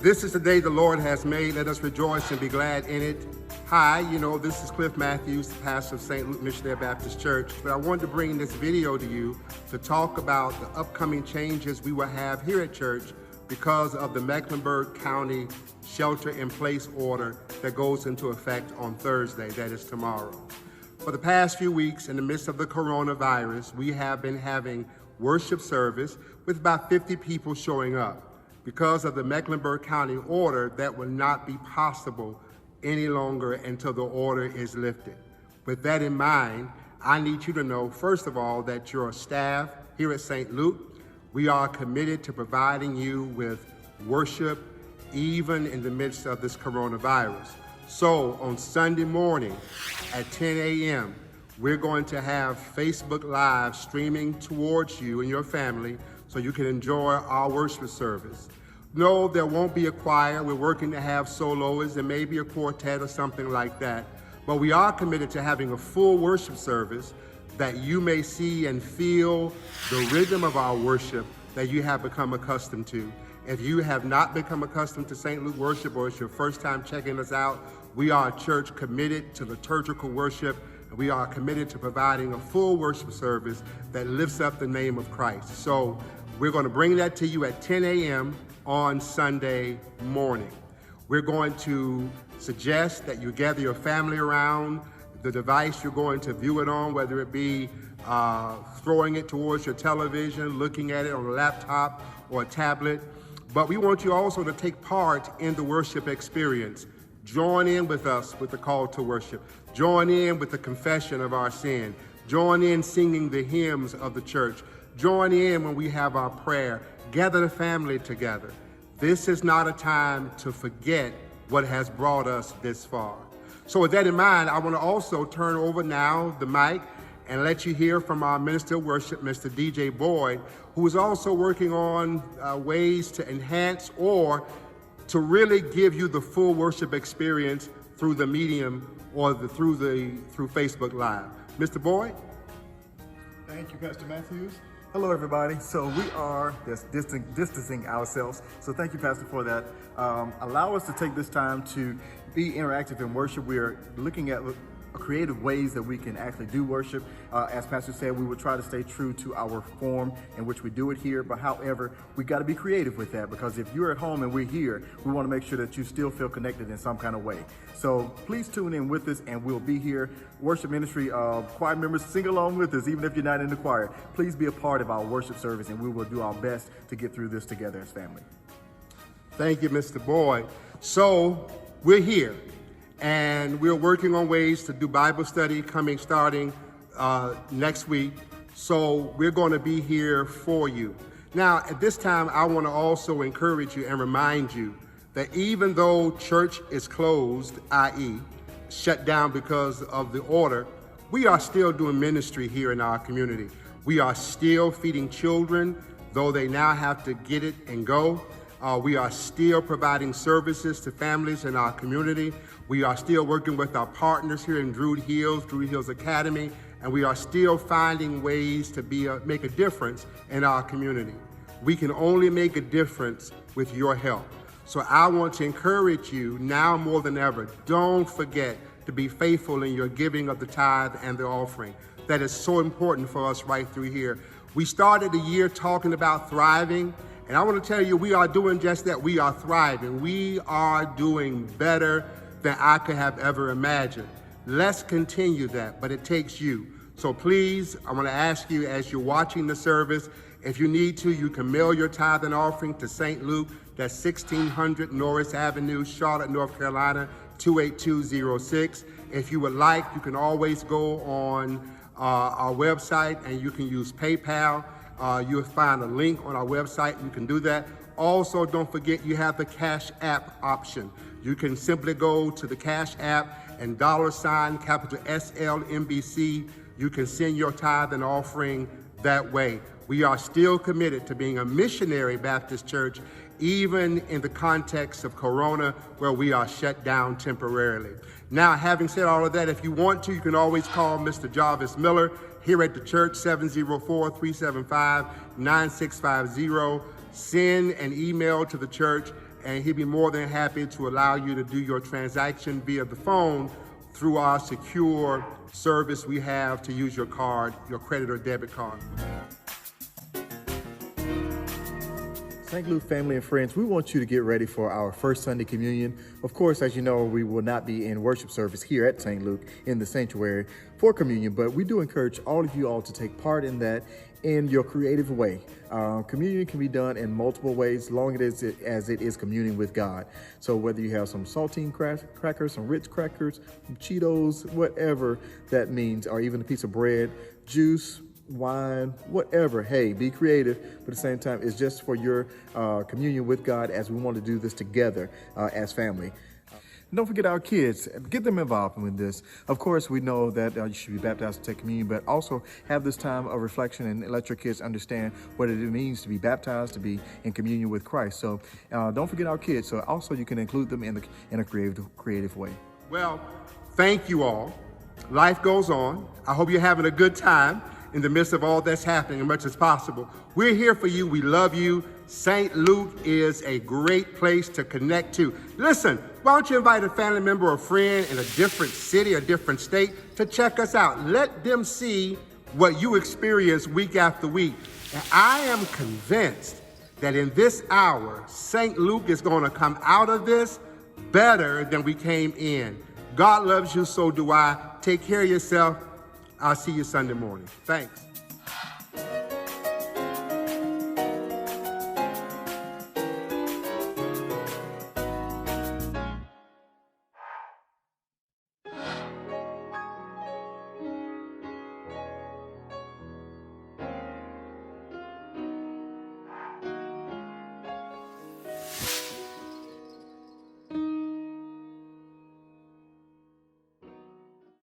This is the day the Lord has made. Let us rejoice and be glad in it. Hi, this is Cliff Matthews, pastor of St. Luke Missionary Baptist Church. But I wanted to bring this video to you to talk about the upcoming changes we will have here at church because of the Mecklenburg County shelter-in-place order that goes into effect on Thursday, that is tomorrow. For the past few weeks, in the midst of the coronavirus, we have been having worship service with about 50 people showing up. Because of the Mecklenburg County order, that will not be possible any longer until the order is lifted. With that in mind, I need you to know, first of all, that your staff here at St. Luke, we are committed to providing you with worship even in the midst of this coronavirus. So on Sunday morning at 10 a.m., we're going to have Facebook Live streaming towards you and your family so you can enjoy our worship service. No, there won't be a choir. We're working to have soloists. There may be a quartet or something like that. But we are committed to having a full worship service that you may see and feel the rhythm of our worship that you have become accustomed to. If you have not become accustomed to St. Luke worship or it's your first time checking us out, we are a church committed to liturgical worship. We are committed to providing a full worship service that lifts up the name of Christ. So we're going to bring that to you at 10 a.m. on Sunday morning. We're going to suggest that you gather your family around the device you're going to view it on, whether it be throwing it towards your television, looking at it on a laptop or a tablet. But we want you also to take part in the worship experience. Join in with us with the call to worship. Join in with the confession of our sin. Join in singing the hymns of the church. Join in when we have our prayer. Gather the family together. This is not a time to forget what has brought us this far. So with that in mind, I want to also turn over now the mic and let you hear from our minister of worship, Mr. DJ Boyd, who is also working on ways to enhance or to really give you the full worship experience through the medium or through Facebook Live. Mr. Boyd? Thank you, Pastor Matthews. Hello, everybody. So we are just distancing ourselves. So thank you, Pastor, for that. Allow us to take this time to be interactive in worship. We are looking at creative ways that we can actually do worship. As Pastor said, we will try to stay true to our form in which we do it here. But however, we got to be creative with that, because if you're at home and we're here, we want to make sure that you still feel connected in some kind of way. So please tune in with us, and we'll be here. Worship ministry choir members, sing along with us, even if you're not in the choir. Please be a part of our worship service, and we will do our best to get through this together as family. Thank you, Mr. Boyd. So we're here. And we're working on ways to do Bible study starting next week. So we're going to be here for you. Now, at this time, I want to also encourage you and remind you that even though church is closed, i.e. shut down because of the order, we are still doing ministry here in our community. We are still feeding children, though they now have to get it and go. We are still providing services to families in our community. We are still working with our partners here in Druid Hills Academy, and we are still finding ways to make a difference in our community. We can only make a difference with your help. So I want to encourage you now more than ever, don't forget to be faithful in your giving of the tithe and the offering. That is so important for us right through here. We started the year talking about thriving, and I want to tell you, we are doing just that. We are thriving. We are doing better than I could have ever imagined. Let's continue that, but it takes you. So please, I want to ask you, as you're watching the service, if you need to, you can mail your tithe and offering to St. Luke. That's 1600 Norris Avenue, Charlotte, North Carolina, 28206. If you would like, you can always go on our website and you can use PayPal. You'll find a link on our website. You can do that. Also, don't forget you have the Cash App option. You can simply go to the Cash App and capital SLMBC. You can send your tithe and offering that way. We are still committed to being a missionary Baptist church, even in the context of Corona, where we are shut down temporarily. Now, having said all of that, if you want to, you can always call Mr. Jarvis Miller here at the church, 704-375-9650. Send an email to the church and he'd be more than happy to allow you to do your transaction via the phone through our secure service we have to use your card, your credit or debit card. St. Luke family and friends, we want you to get ready for our first Sunday communion. Of course, as you know, we will not be in worship service here at St. Luke in the sanctuary for communion, but we do encourage all of you all to take part in that in your creative way. Communion can be done in multiple ways, long as it is communing with God. So whether you have some saltine crackers, some Ritz crackers, some Cheetos, whatever that means, or even a piece of bread, juice, wine, whatever. Hey, be creative, but at the same time, it's just for your communion with God as we want to do this together as family. And don't forget our kids, get them involved with this. Of course, we know that you should be baptized to take communion, but also have this time of reflection and let your kids understand what it means to be baptized, to be in communion with Christ. So don't forget our kids. So also you can include them in a creative way. Well, thank you all. Life goes on. I hope you're having a good time in the midst of all that's happening as much as possible. We're here for you. We love you. St. Luke is a great place to connect to. Listen, why don't you invite a family member or friend in a different city, a different state to check us out. Let them see what you experience week after week. And I am convinced that in this hour, St. Luke is going to come out of this better than we came in. God loves you, so do I. Take care of yourself. I'll see you Sunday morning. Thanks.